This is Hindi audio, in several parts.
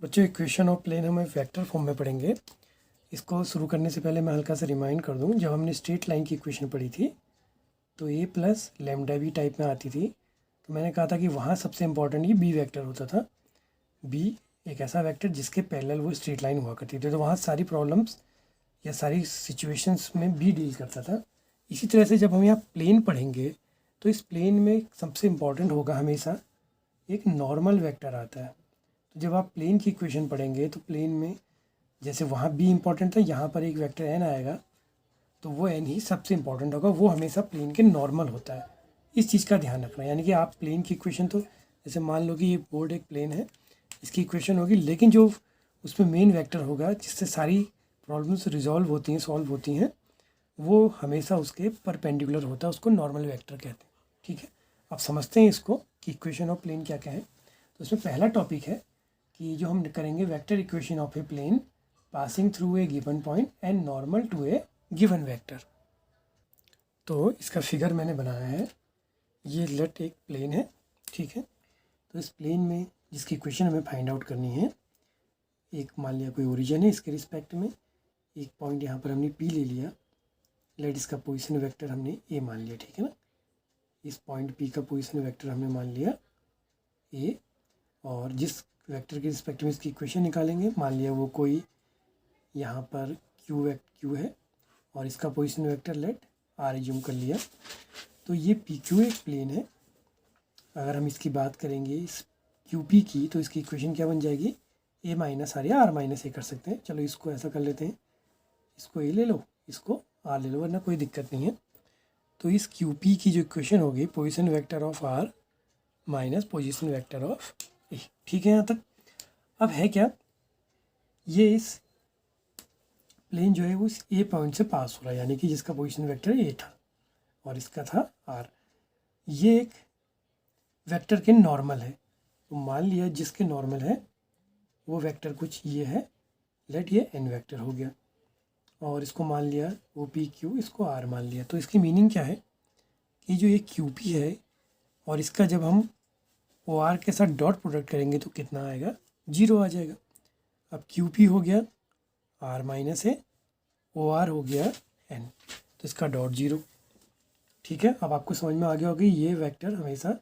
बच्चों इक्वेशन ऑफ प्लेन हम वेक्टर फॉर्म में पढ़ेंगे। इसको शुरू करने से पहले मैं हल्का सा रिमाइंड कर दूं, जब हमने स्ट्रेट लाइन की इक्वेशन पढ़ी थी तो ए प्लस लैम्डा बी टाइप में आती थी। तो मैंने कहा था कि वहाँ सबसे इम्पॉर्टेंट ये बी वेक्टर होता था। बी एक ऐसा वेक्टर जिसके पैरेलल वो स्ट्रेट लाइन हुआ करती थी, तो वहाँ सारी प्रॉब्लम्स या सारी सिचुएशंस में बी डील करता था। इसी तरह से जब हम यहाँ प्लेन पढ़ेंगे तो इस प्लेन में सबसे इम्पॉर्टेंट होगा हमेशा एक नॉर्मल वेक्टर आता है। तो जब आप प्लेन की इक्वेशन पढ़ेंगे तो प्लेन में जैसे वहाँ बी इम्पॉर्टेंट था, यहाँ पर एक वेक्टर एन आएगा तो वो एन ही सबसे इम्पॉर्टेंट होगा, वो हमेशा प्लेन के नॉर्मल होता है। इस चीज़ का ध्यान रखना, यानी कि आप प्लेन की इक्वेशन तो जैसे मान लो कि ये बोर्ड एक प्लेन है, इसकी इक्वेशन होगी, लेकिन जो उसमें मेन वेक्टर होगा जिससे सारी प्रॉब्लम्स रिजॉल्व होती हैं, सॉल्व होती हैं, वो हमेशा उसके परपेंडिकुलर होता है, उसको नॉर्मल वेक्टर कहते हैं। ठीक है, आप समझते हैं इसको कि इक्वेशन ऑफ प्लेन क्या क्या है। तो इसमें पहला टॉपिक है कि जो हम करेंगे vector equation of a plane passing through a given point and normal to a given vector. तो इसका फिगर मैंने बनाया है, ये लेट एक प्लेन है। ठीक है, तो इस प्लेन में जिसकी इक्वेशन हमें फाइंड आउट करनी है, एक मान लिया कोई ओरिजिन है, इसके रिस्पेक्ट में एक पॉइंट यहाँ पर हमने पी ले लिया, लेट इसका पोजीशन वेक्टर हमने ए मान लिया। ठीक है ना, इस पॉइंट पी का पोजीशन वेक्टर हमने मान लिया ए, और जिस वेक्टर के रिस्पेक्ट में इसकी इक्वेशन निकालेंगे, मान लिया वो कोई यहाँ पर क्यू है और इसका position vector let R assume कर लिया। तो ये पी क्यू एक प्लेन है। अगर हम इसकी बात करेंगे इस क्यू पी की, तो इसकी इक्वेशन क्या बन जाएगी, ए माइनस आर या आर माइनस ए कर सकते हैं। चलो इसको ऐसा कर लेते हैं, इसको ए ले लो, इसको आर ले लो, वरना कोई दिक्कत नहीं है। तो इस क्यू पी की जो इक्वेशन होगी, position vector of R minus position vector of A. ठीक है यहाँ तक। अब है क्या, ये इस प्लेन जो है वो इस ए पॉइंट से पास हो रहा है, यानी कि जिसका पोजीशन वेक्टर ए था और इसका था आर। ये एक वेक्टर के नॉर्मल है, तो मान लिया जिसके नॉर्मल है वो वेक्टर कुछ ये है, लेट ये एन वेक्टर हो गया, और इसको मान लिया वो पी क्यू, इसको आर मान लिया। तो इसकी मीनिंग क्या है कि जो ये क्यू पी है और इसका जब हम ओ आर के साथ डॉट प्रोडक्ट करेंगे तो कितना आएगा, 0 आ जाएगा। अब क्यू पी हो गया आर माइनस है, ओ आर हो गया एन, तो इसका डॉट 0। ठीक है, अब आपको समझ में आ गया होगा कि ये वेक्टर हमेशा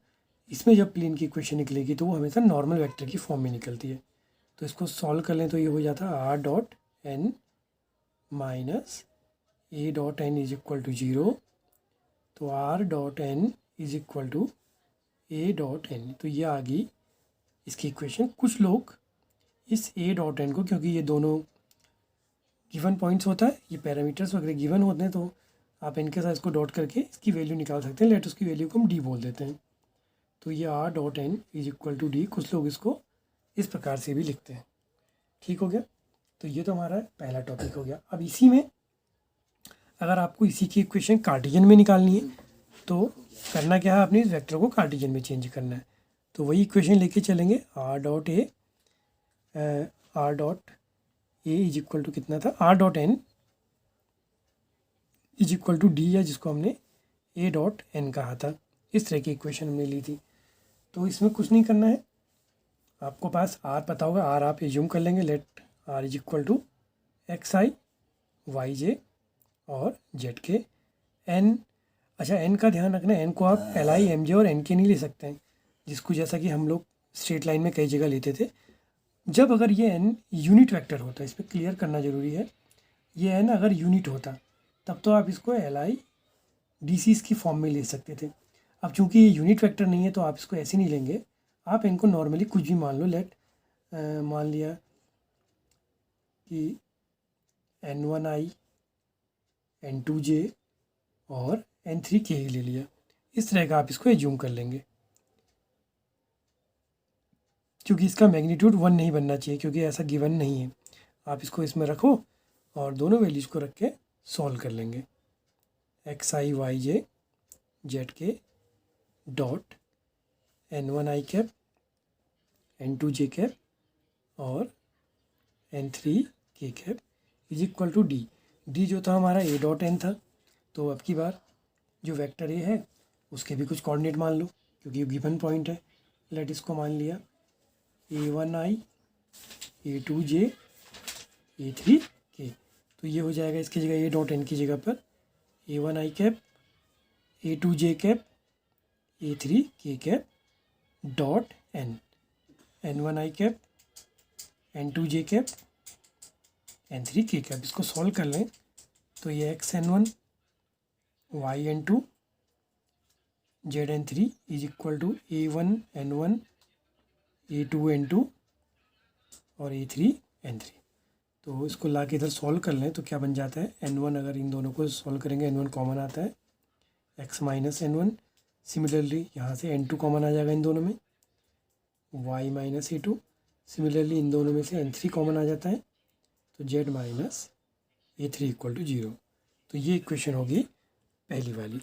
इसमें जब प्लेन की इक्वेशन निकलेगी तो वो हमेशा नॉर्मल वेक्टर की फॉर्म में निकलती है। तो इसको सॉल्व कर लें तो ये हो जाता है R dot N minus A dot N is equal to 0। तो R dot N is equal to A dot N, तो ये आ गई इसकी इक्वेशन। कुछ लोग इस ए डॉट एन को, क्योंकि ये दोनों गिवन पॉइंट्स होता है, ये पैरामीटर्स वगैरह गिवन होते हैं, तो आप इनके साथ इसको डॉट करके इसकी वैल्यू निकाल सकते हैं। लेट उसकी वैल्यू को हम डी बोल देते हैं। तो ये R dot N is equal to D, कुछ लोग इसको इस प्रकार से भी लिखते हैं। ठीक हो गया, तो ये तो हमारा पहला टॉपिक हो गया। अब इसी में अगर आपको इसी की इक्वेशन कार्टेशियन में निकालनी है तो करना क्या है, आपने इस वेक्टर को कार्टेशियन में चेंज करना है। तो वही इक्वेशन लेके चलेंगे, R dot A is equal to कितना था, R dot N is equal to D, या जिसको हमने ए डॉट एन कहा था, इस तरह की इक्वेशन हमने ली थी। तो इसमें कुछ नहीं करना है, आपको पास आर पता होगा, आर आप एज्यूम कर लेंगे, let R is equal to X I Y J और जेड के एन। अच्छा, एन का ध्यान रखना, एन को आप एल आई एम जे और एन के नहीं ले सकते हैं, जिसको जैसा कि हम लोग स्ट्रेट लाइन में कई जगह लेते थे। जब अगर ये एन यूनिट वेक्टर होता है, इस पर क्लियर करना ज़रूरी है, ये एन अगर यूनिट होता तब तो आप इसको एल आई डी सी की फॉर्म में ले सकते थे। अब चूंकि ये यूनिट वेक्टर नहीं है तो आप इसको ऐसे नहीं लेंगे, आप इनको नॉर्मली कुछ भी मान लो। लेट मान लिया कि n1i n2j और n3k ही ले लिया, इस तरह का आप इसको एज्यूम कर लेंगे। क्योंकि इसका मैग्नीट्यूड 1 नहीं बनना चाहिए, क्योंकि ऐसा गिवन नहीं है। आप इसको इसमें रखो और दोनों वैल्यूज़ को रख के सॉल्व कर लेंगे। X I Y J Z के dot n1i cap n2j cap और n3k cap is equal to D. D जो था हमारा ए डॉट एन था, तो अब की बार जो वेक्टर ए है उसके भी कुछ कोऑर्डिनेट मान लो, क्योंकि ये गिवन पॉइंट है। लेट इसको मान लिया a1i A2j A3k। तो ये हो जाएगा इसकी जगह A.n की जगह पर A1i cap A2j cap A3k cap dot n, N1i cap N2j cap N3k cap. इसको सॉल्व कर लें तो ये xn1 yn2 zn3 is equal to A1n1 A2n2 और A3n3। तो इसको ला के इधर सॉल्व कर लें तो क्या बन जाता है, n1 अगर इन दोनों को सॉल्व करेंगे n1 कॉमन आता है x माइनस n1। सिमिलरली यहाँ से n2 कॉमन आ जाएगा इन दोनों में, y minus A2। Similarly in दोनों में से n3 कॉमन आ जाता है तो z minus A3 equal to 0। तो ये इक्वेशन होगी पहली वाली।